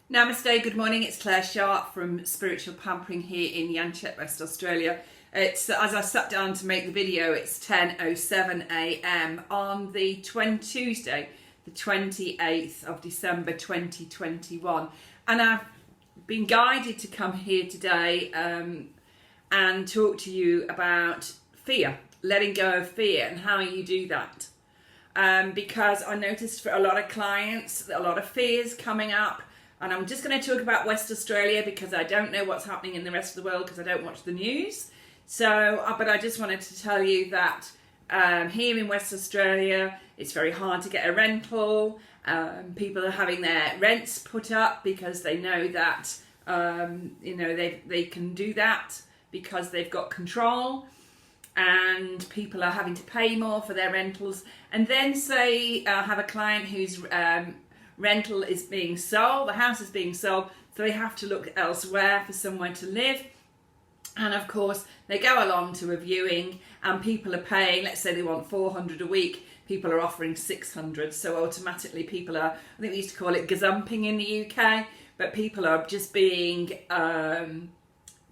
Namaste, good morning. It's Claire Sharp from Spiritual Pampering here in Yanchep, West Australia. It's as I sat down to make the video, it's 10:07 a.m. on the Tuesday, the 28th of December 2021. And I've been guided to come here today and talk to you about fear, letting go of fear and how you do that. Because I noticed for a lot of clients, a lot of fears coming up. And I'm just going to talk about West Australia because I don't know what's happening in the rest of the world because I don't watch the news. But I just wanted to tell you that here in West Australia, it's very hard to get a rental. People are having their rents put up because they know that, they can do that because they've got control. And people are having to pay more for their rentals. And then say I have a client whose rental is being sold, the house is being sold, so they have to look elsewhere for somewhere to live. And of course they go along to a viewing and people are paying, let's say they want 400 a week, people are offering 600, so automatically people are, I think we used to call it gazumping in the UK, but people are just being getting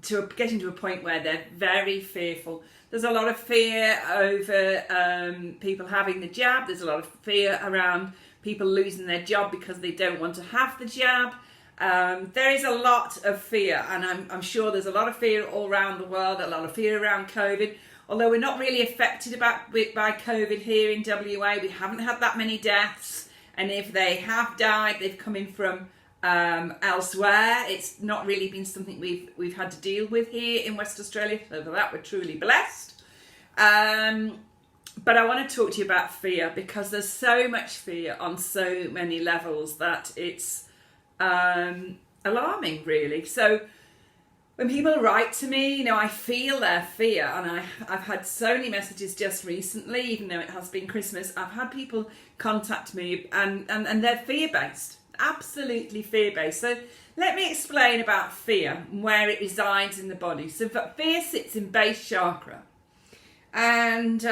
to a point where they're very fearful. There's a lot of fear over people having the jab. There's a lot of fear around people losing their job because they don't want to have the jab. There is a lot of fear, and I'm sure there's a lot of fear all around the world, a lot of fear around COVID. Although we're not really affected by COVID here in WA, we haven't had that many deaths, and if they have died, they've come in from elsewhere. It's not really been something we've had to deal with here in West Australia, so for that we're truly blessed. But I want to talk to you about fear because there's so much fear on so many levels that it's alarming, really. So when people write to me, I feel their fear, and I've had so many messages just recently, even though it has been Christmas. I've had people contact me and they're fear-based, absolutely fear-based. So let me explain about fear and where it resides in the body. So fear sits in base chakra, and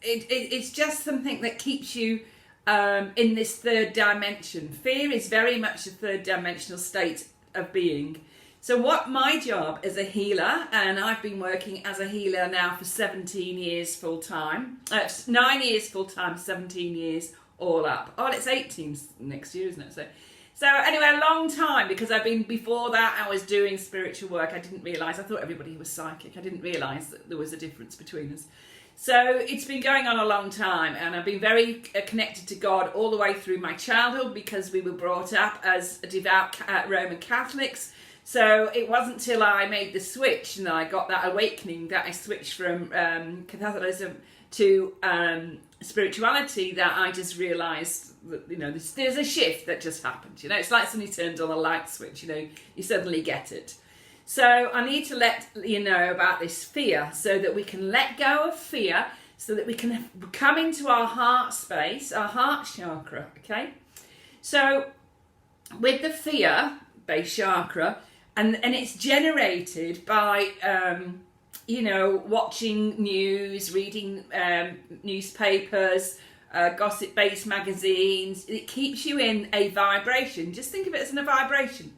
it's just something that keeps you in this third dimension. Fear is very much a third dimensional state of being. So what my job as a healer, and I've been working as a healer now for 17 years full time, 9 years full time, 17 years all up. Oh, it's 18 next year, isn't it? So anyway, a long time, because before that I was doing spiritual work. I didn't realise, I thought everybody was psychic. I didn't realise that there was a difference between us. So it's been going on a long time, and I've been very connected to God all the way through my childhood because we were brought up as devout Roman Catholics. So it wasn't till I made the switch and I got that awakening that I switched from Catholicism to spirituality that I just realised that, there's a shift that just happened. It's like somebody turned on a light switch, you suddenly get it. So I need to let you know about this fear so that we can let go of fear, so that we can come into our heart space, our heart chakra, okay? So with the fear base chakra, and it's generated by, watching news, reading newspapers, gossip-based magazines. It keeps you in a vibration. Just think of it as a vibration.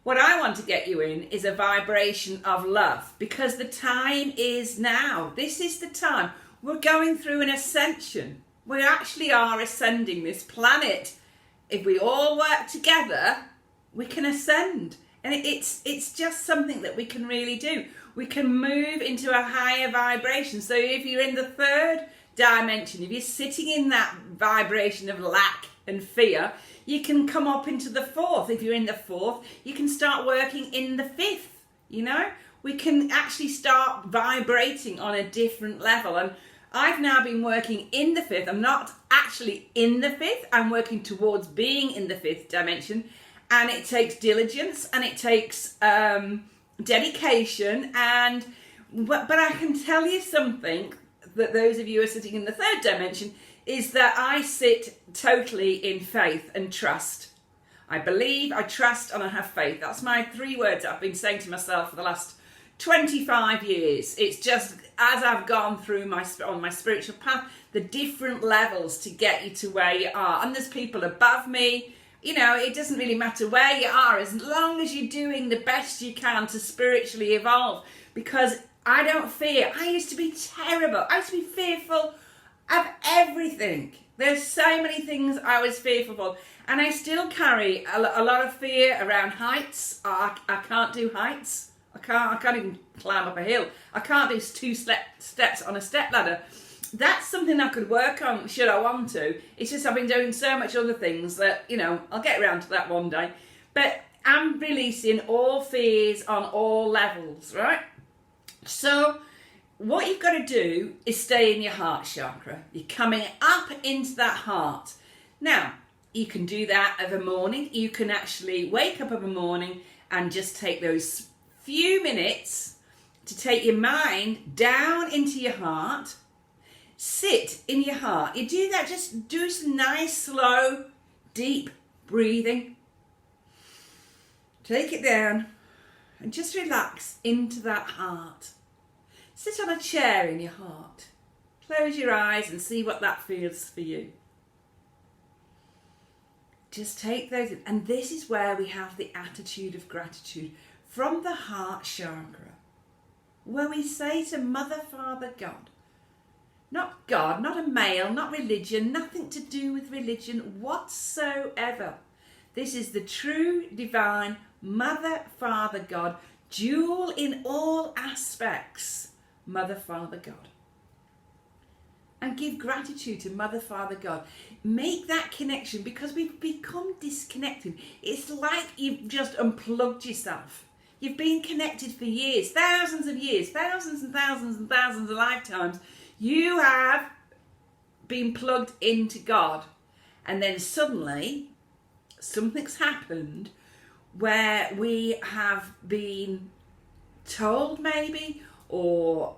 What I want to get you in is a vibration of love, because the time is now. This is the time. We're going through an ascension. We actually are ascending this planet. If we all work together, we can ascend. And it's just something that we can really do. We can move into a higher vibration. So if you're in the third dimension, if you're sitting in that vibration of lack and fear, you can come up into the fourth. If you're in the fourth, you can start working in the fifth. We can actually start vibrating on a different level. And I've now been working in the fifth. I'm not actually in the fifth. I'm working towards being in the fifth dimension. And it takes diligence and it takes dedication. But I can tell you something that those of you who are sitting in the third dimension is that I sit totally in faith and trust. I believe, I trust, and I have faith. That's my 3 words I've been saying to myself for the last 25 years. It's just as I've gone through on my spiritual path, the different levels to get you to where you are. And there's people above me, it doesn't really matter where you are as long as you're doing the best you can to spiritually evolve. Because I don't fear. I used to be terrible. I used to be fearful of everything. There's so many things I was fearful of. And I still carry a lot of fear around heights. I can't do heights. I can't even climb up a hill. I can't do 2 steps on a step ladder. That's something I could work on should I want to. It's just I've been doing so much other things that, I'll get around to that one day. But I'm releasing all fears on all levels, right? So what you've got to do is stay in your heart chakra. You're coming up into that heart. Now, you can do that of a morning. You can actually wake up of a morning and just take those few minutes to take your mind down into your heart. Sit in your heart. You do that, just do some nice, slow, deep breathing. Take it down and just relax into that heart. Sit on a chair in your heart. Close your eyes and see what that feels for you. Just take those in. And this is where we have the attitude of gratitude from the heart chakra, where we say to Mother, Father, God, not a male, not religion, nothing to do with religion whatsoever. This is the true divine Mother, Father, God, dual in all aspects, Mother, Father, God. And give gratitude to Mother, Father, God. Make that connection, because we've become disconnected. It's like you've just unplugged yourself. You've been connected for years, thousands of years, thousands and thousands and thousands of lifetimes. You have been plugged into God. And then suddenly something's happened where we have been told maybe, or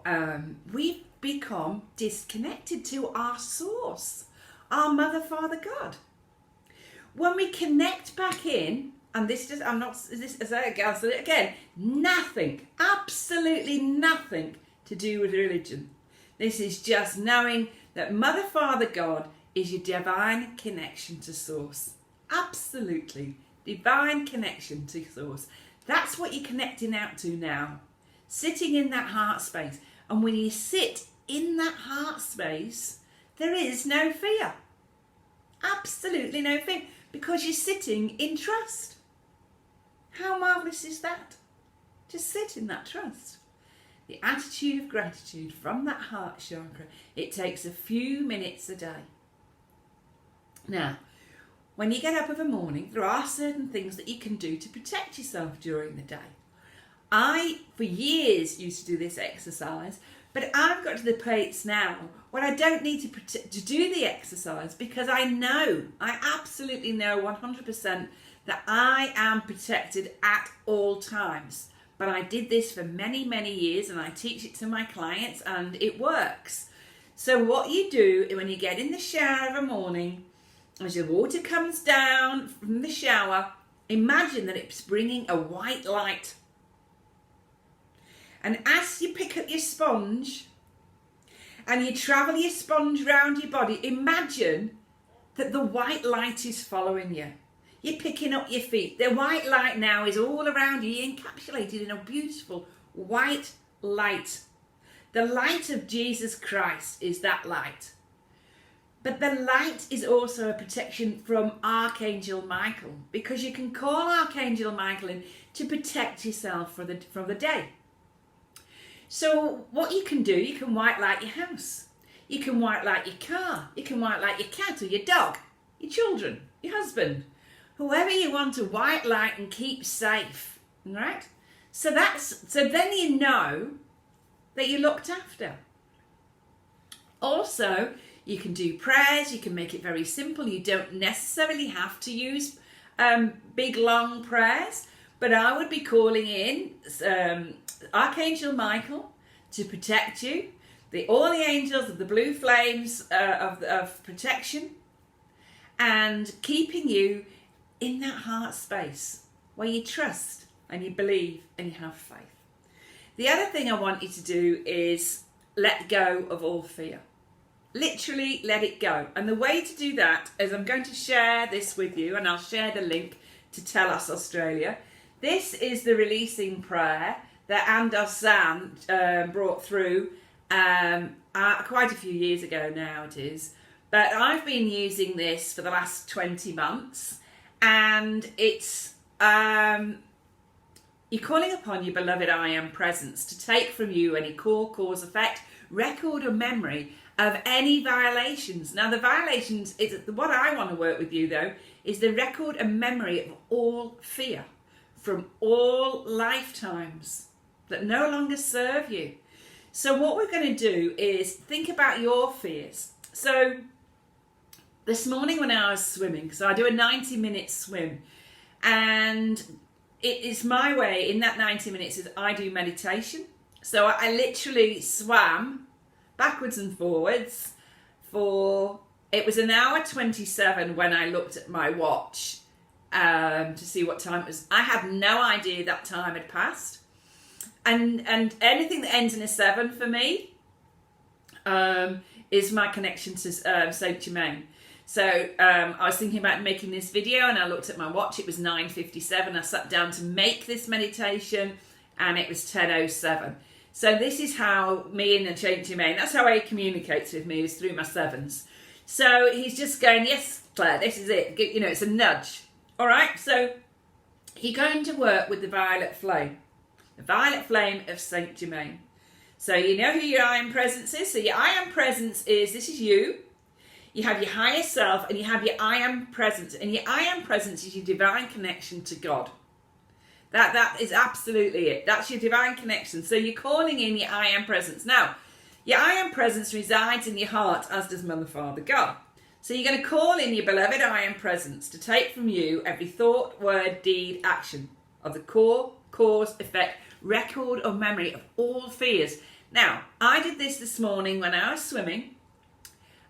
we've become disconnected to our source, our Mother, Father, God. When we connect back in, and this is, I'll say it again, nothing, absolutely nothing to do with religion. This is just knowing that Mother, Father, God is your divine connection to source. Absolutely. Divine connection to source. That's what you're connecting out to now. Sitting in that heart space. And when you sit in that heart space, there is no fear. Absolutely no fear. Because you're sitting in trust. How marvellous is that? Just sit in that trust. The attitude of gratitude from that heart chakra. It takes a few minutes a day. Now, when you get up of a morning, there are certain things that you can do to protect yourself during the day. I, for years, used to do this exercise, but I've got to the place now where I don't need to do the exercise, because I absolutely know 100% that I am protected at all times. But I did this for many, many years, and I teach it to my clients, and it works. So what you do when you get in the shower of a morning, as your water comes down from the shower, imagine that it's bringing a white light. And as you pick up your sponge and you travel your sponge around your body, imagine that the white light is following you. You're picking up your feet. The white light now is all around you. You're encapsulated in a beautiful white light. The light of Jesus Christ is that light. But the light is also a protection from Archangel Michael, because you can call Archangel Michael in to protect yourself from the day. So what you can do, you can white light your house. You can white light your car. You can white light your cat or your dog, your children, your husband, whoever you want to white light and keep safe, right? So then you know that you're looked after. Also, you can do prayers. You can make it very simple. You don't necessarily have to use big, long prayers. But I would be calling in Archangel Michael to protect you. All the angels of the blue flames of protection. And keeping you in that heart space where you trust and you believe and you have faith. The other thing I want you to do is let go of all fear. literally let it go. And the way to do that is I'm going to share this with you, and I'll share the link to Tell Us Australia. This is the releasing prayer that Anders Zan brought through quite a few years ago now it is. But I've been using this for the last 20 months, and it's you're calling upon your beloved I Am Presence to take from you any core, cause, effect, record or memory of any violations. Now the violations, what I want to work with you though, is the record and memory of all fear from all lifetimes that no longer serve you. So what we're going to do is think about your fears. So this morning when I was swimming, because I do a 90-minute swim, and it is my way in that 90 minutes is I do meditation. So I literally swam backwards and forwards for, it was 1:27 when I looked at my watch to see what time it was. I had no idea that time had passed. And anything that ends in a 7 for me is my connection to Saint Germain. So I was thinking about making this video, and I looked at my watch. It was 9:57. I sat down to make this meditation, and it was 10:07. So this is how me and Saint Germain, that's how he communicates with me, is through my 7s. So he's just going, yes, Claire, this is it. You know, it's a nudge. All right, so you're going to work with the violet flame. The violet flame of Saint Germain. So you know who your I Am Presence is? So your I Am Presence is, this is you. You have your higher self, and you have your I Am Presence. And your I Am Presence is your divine connection to God. That is absolutely it. That's your divine connection. So you're calling in your I Am Presence. Now, your I Am Presence resides in your heart, as does Mother, Father, God. So you're going to call in your beloved I Am Presence to take from you every thought, word, deed, action of the core, cause, effect, record or memory of all fears. Now, I did this morning when I was swimming,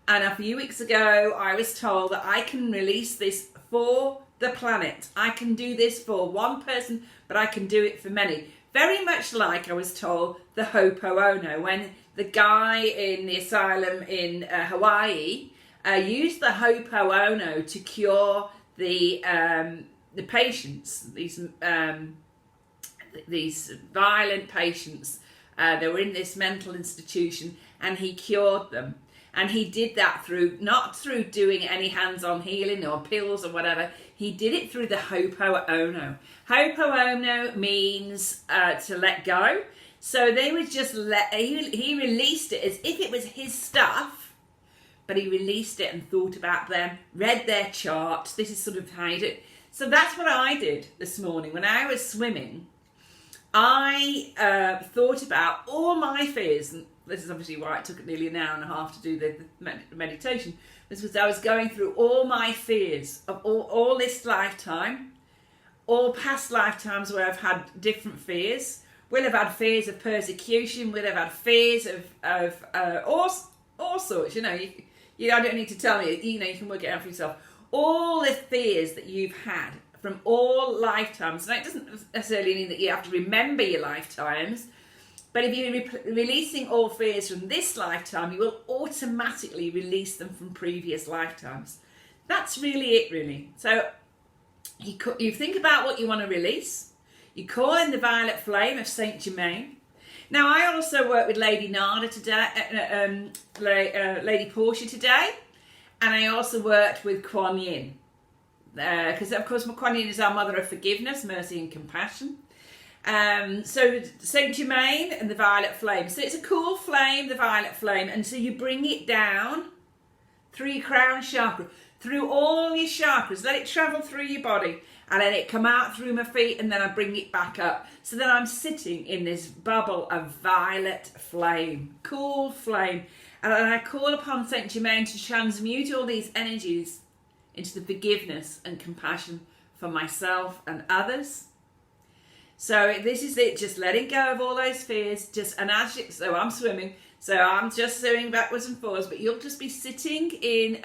and a few weeks ago I was told that I can release this for the planet. I can do this for one person, but I can do it for many. Very much like I was told the Ho'oponopono, when the guy in the asylum in Hawaii used the Ho'oponopono to cure the patients, these violent patients. They were in this mental institution, and he cured them. And he did that not through doing any hands-on healing or pills or whatever. He did it through the Ho'oponopono. Ho'oponopono means to let go. So they would just he released it as if it was his stuff, but he released it and thought about them, read their chart. This is sort of how he did it. So that's what I did this morning when I was swimming. I thought about all my fears, and this is obviously why it took nearly an hour and a half to do the meditation. This was, I was going through all my fears of all this lifetime, all past lifetimes where I've had different fears. We'll have had fears of persecution. We'll have had fears of all sorts. You know, I don't need to tell you. You know, you can work it out for yourself. All the fears that you've had from all lifetimes. Now, it doesn't necessarily mean that you have to remember your lifetimes, but if you're releasing all fears from this lifetime, you will automatically release them from previous lifetimes. That's really it, really. So you think about what you want to release. You call in the violet flame of Saint Germain. Now, I also work with Lady Nada today, Lady Portia today, and I also worked with Kuan Yin. Because, of course, Kuan Yin is our mother of forgiveness, mercy and compassion. So Saint Germain and the violet flame. So it's a cool flame, the violet flame. And so you bring it down through your crown chakra, through all your chakras. Let it travel through your body. And then it come out through my feet, and then I bring it back up. So then I'm sitting in this bubble of violet flame, cool flame. And then I call upon Saint Germain to transmute all these energies into the forgiveness and compassion for myself and others. So this is it, just letting go of all those fears. So I'm swimming, so I'm just swimming backwards and forwards, but you'll just be sitting in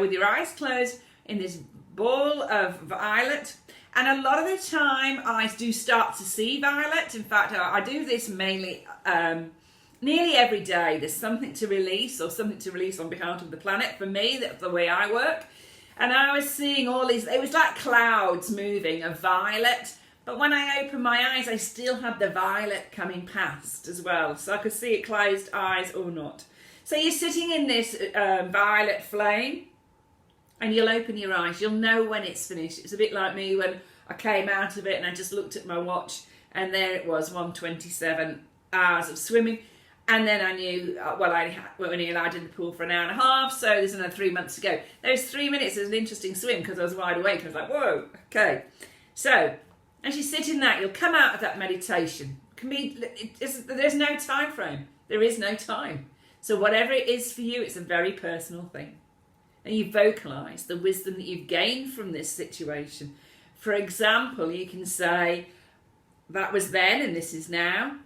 with your eyes closed in this ball of violet. And a lot of the time I do start to see violet. In fact, I do this mainly, nearly every day there's something to release, or something to release on behalf of the planet. For me, that's the way I work. And I was seeing all these, it was like clouds moving of violet. But when I opened my eyes, I still had the violet coming past as well. So I could see it closed eyes or not. So you're sitting in this violet flame, and you'll open your eyes. You'll know when it's finished. It's a bit like me when I came out of it and I just looked at my watch, and there it was, 1:27 hours of swimming. And then I knew, I was only allowed in the pool for an hour and a half, so there's another 3 months to go. Those 3 minutes is an interesting swim because I was wide awake. I was like, whoa, okay. So as you sit in that, you'll come out of that meditation. There's no time frame. There is no time. So whatever it is for you, it's a very personal thing. And you vocalise the wisdom that you've gained from this situation. For example, you can say, that was then and this is now.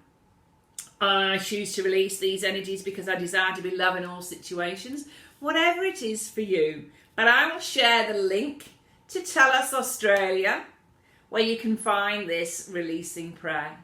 I choose to release these energies because I desire to be love in all situations. Whatever it is for you. But I will share the link to Tell Us Australia, where you can find this releasing prayer.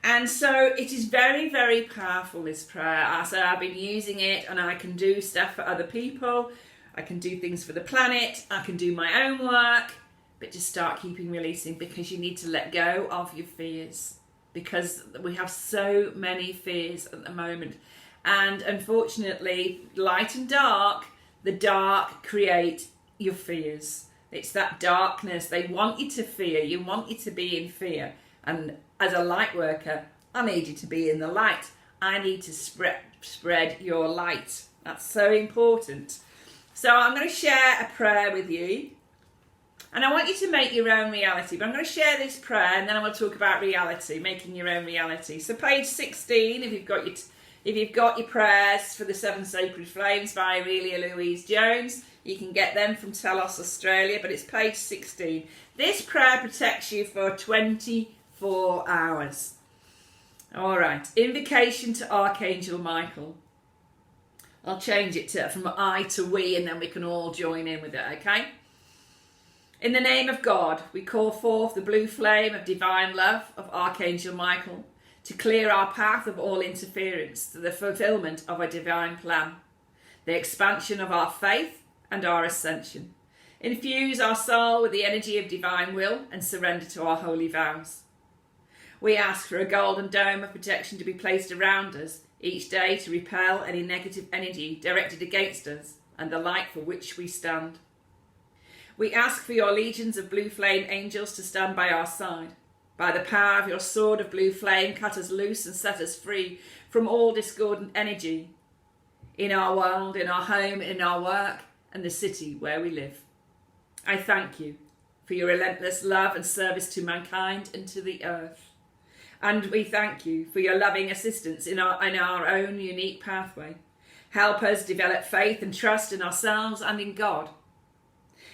And so it is very, very powerful, this prayer. So I've been using it, and I can do stuff for other people. I can do things for the planet. I can do my own work. But just start keeping releasing, because you need to let go of your fears. Because we have so many fears at the moment. And unfortunately, light and dark, the dark create your fears. It's that darkness. They want you to fear. You want you to be in fear. And as a light worker, I need you to be in the light. I need to spread your light. That's so important. So I'm going to share a prayer with you. And I want you to make your own reality. But I'm going to share this prayer, and then I will talk about reality, making your own reality. So page 16, if you've got your prayers for the 7 Sacred Flames by Aurelia Louise Jones, you can get them from Tell Us Australia, but it's page 16. This prayer protects you for 24 hours. All right. Invocation to Archangel Michael. I'll change it from I to we, and then we can all join in with it, okay? In the name of God, we call forth the blue flame of divine love of Archangel Michael to clear our path of all interference to the fulfillment of a divine plan, the expansion of our faith and our ascension. Infuse our soul with the energy of divine will and surrender to our holy vows. We ask for a golden dome of protection to be placed around us each day to repel any negative energy directed against us and the light for which we stand. We ask for your legions of blue flame angels to stand by our side. By the power of your sword of blue flame, cut us loose and set us free from all discordant energy in our world, in our home, in our work, and the city where we live. I thank you for your relentless love and service to mankind and to the earth. And we thank you for your loving assistance in our own unique pathway. Help us develop faith and trust in ourselves and in God.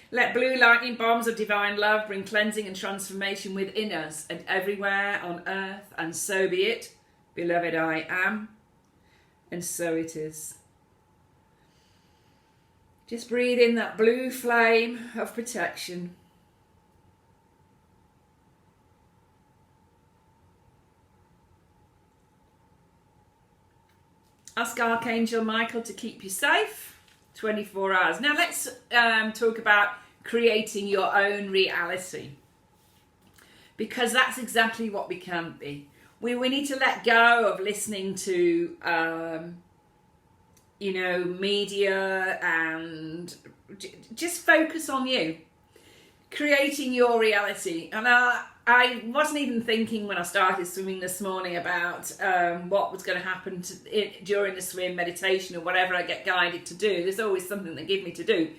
Let blue lightning bombs of divine love bring cleansing and transformation within us and everywhere on earth, and so be it. Beloved, I am, and so it is. Just breathe in that blue flame of protection. Ask Archangel Michael to keep you safe. 24 hours. Now let's talk about creating your own reality, because that's exactly what we can be. We need to let go of listening to media, and just focus on you creating your reality. And I wasn't even thinking when I started swimming this morning about what was going to happen during the swim, meditation, or whatever I get guided to do. There's always something they give me to do.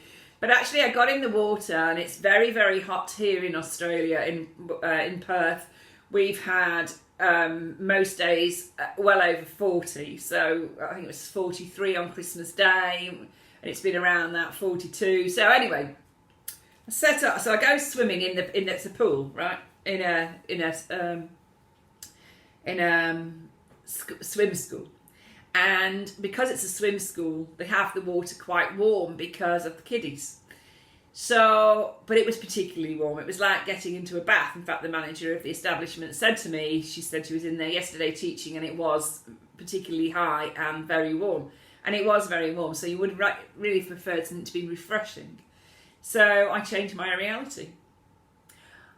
But actually I got in the water, and it's very, very hot here in Australia, in Perth. We've had most days well over 40. So I think it was 43 on Christmas Day, and it's been around that 42. So anyway, I set up. So I go swimming in the pool, right? In a swim school, and because it's a swim school, they have the water quite warm because of the kiddies. So, but it was particularly warm. It was like getting into a bath. In fact, the manager of the establishment said to me, she said she was in there yesterday teaching, and it was particularly high and very warm. And it was very warm, so you would really prefer it to be refreshing. So I changed my reality.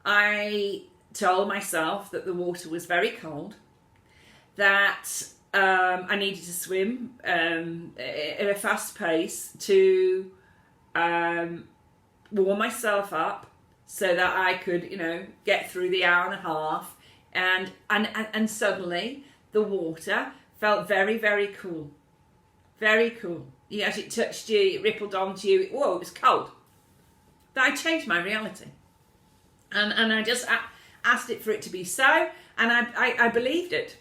I told myself that the water was very cold, that I needed to swim at a fast pace to warm myself up so that I could, get through the hour and a half. And suddenly the water felt very, very cool. Very cool. As it touched you, it rippled onto you. Whoa, it was cold. But I changed my reality. And I just asked it for it to be so, and I believed it.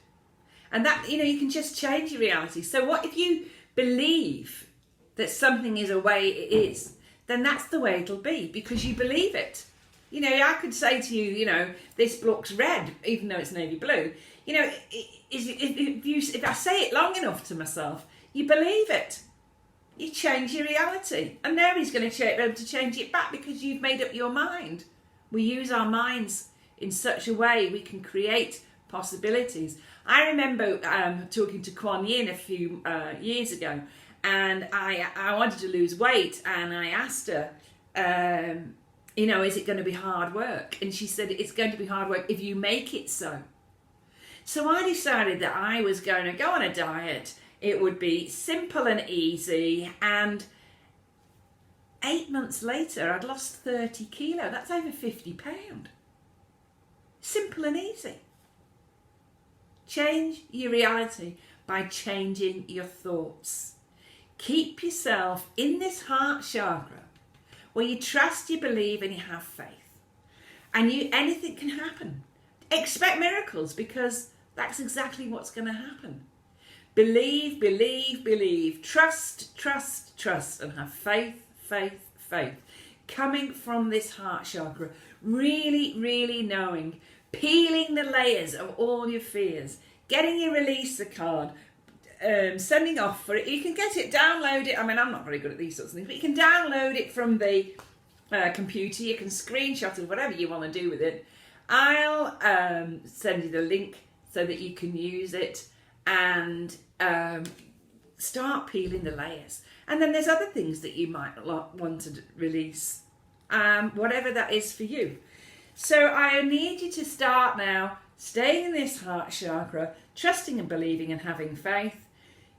And that, you can just change your reality. So what if you believe that something is a way it is, then that's the way it'll be, because you believe it. I could say to you, this looks red, even though it's navy blue. If I say it long enough to myself, you believe it. You change your reality. And nobody's going to be able to change it back, because you've made up your mind. We use our minds in such a way we can create possibilities. I remember talking to Kuan Yin a few years ago, and I wanted to lose weight, and I asked her, is it going to be hard work? And she said, it's going to be hard work if you make it so. So I decided that I was going to go on a diet. It would be simple and easy, and 8 months later, I'd lost 30 kilo. That's over £50. Simple and easy. Change your reality by changing your thoughts. Keep yourself in this heart chakra where you trust, you believe, and you have faith. And anything can happen. Expect miracles, because that's exactly what's going to happen. Believe, believe, believe. Trust, trust, trust, and have faith, faith, faith. Coming from this heart chakra, really, really knowing, peeling the layers of all your fears, getting your releaser card, sending off for it. You can get it, download it. I mean, I'm not very good at these sorts of things, but you can download it from the computer. You can screenshot it, whatever you want to do with it. I'll send you the link so that you can use it and start peeling the layers. And then there's other things that you might want to release, whatever that is for you. So I need you to start now, staying in this heart chakra, trusting and believing and having faith.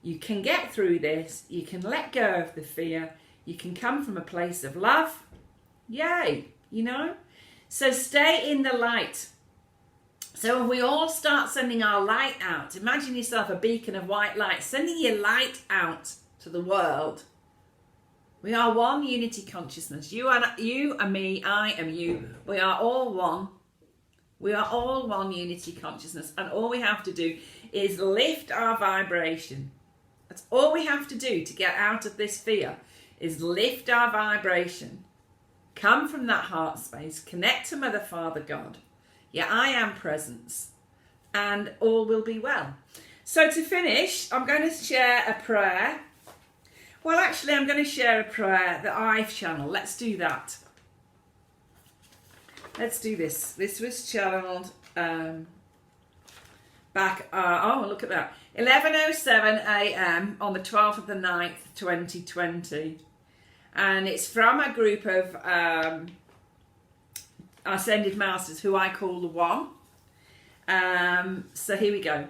You can get through this. You can let go of the fear. You can come from a place of love. Yay, So stay in the light. So if we all start sending our light out, imagine yourself a beacon of white light, sending your light out to the world. We are one unity consciousness. You and me, I am you. We are all one. We are all one unity consciousness. And all we have to do is lift our vibration. That's all we have to do to get out of this fear, is lift our vibration. Come from that heart space. Connect to Mother, Father, God. Yeah, I am presence. And all will be well. So to finish, I'm going to share a prayer. Well, actually, I'm going to share a prayer that I've channeled. Let's do that. Let's do this. This was channeled back, look at that. 11:07 a.m. on the 12th of the 9th, 2020. And it's from a group of Ascended Masters, who I call the One. So here we go.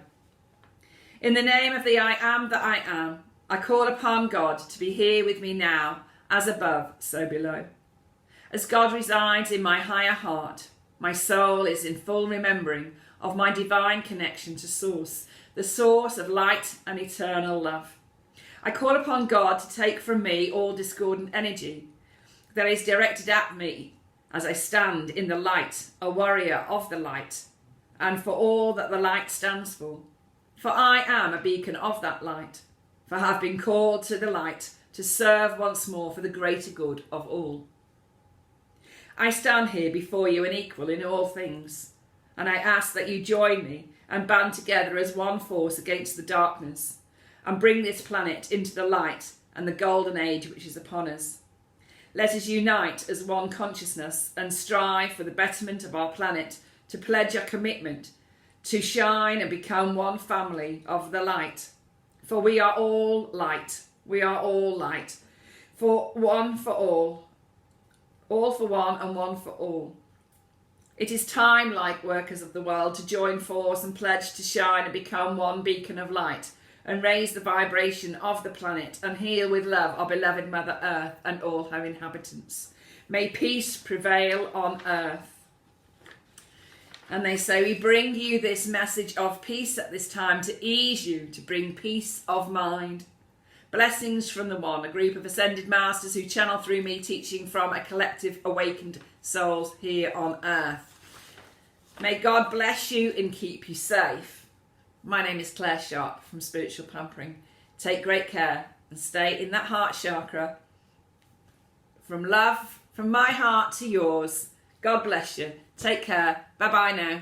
In the name of the I Am that I Am, I call upon God to be here with me now, as above, so below. As God resides in my higher heart, my soul is in full remembering of my divine connection to Source, the source of light and eternal love. I call upon God to take from me all discordant energy that is directed at me as I stand in the light, a warrior of the light, and for all that the light stands for. For I am a beacon of that light, for I have been called to the light to serve once more for the greater good of all. I stand here before you an equal in all things, and I ask that you join me and band together as one force against the darkness, and bring this planet into the light and the golden age which is upon us. Let us unite as one consciousness and strive for the betterment of our planet, to pledge our commitment to shine and become one family of the light. For we are all light. We are all light. For one for all for one and one for all. It is time, like workers of the world, to join force and pledge to shine and become one beacon of light and raise the vibration of the planet and heal with love our beloved Mother Earth and all her inhabitants. May peace prevail on earth. And they say, we bring you this message of peace at this time to ease you, to bring peace of mind. Blessings from the One, a group of ascended masters who channel through me, teaching from a collective awakened souls here on earth. May God bless you and keep you safe. My name is Claire Sharp from Spiritual Pampering. Take great care and stay in that heart chakra. From love, from my heart to yours. God bless you. Take care. Bye-bye now.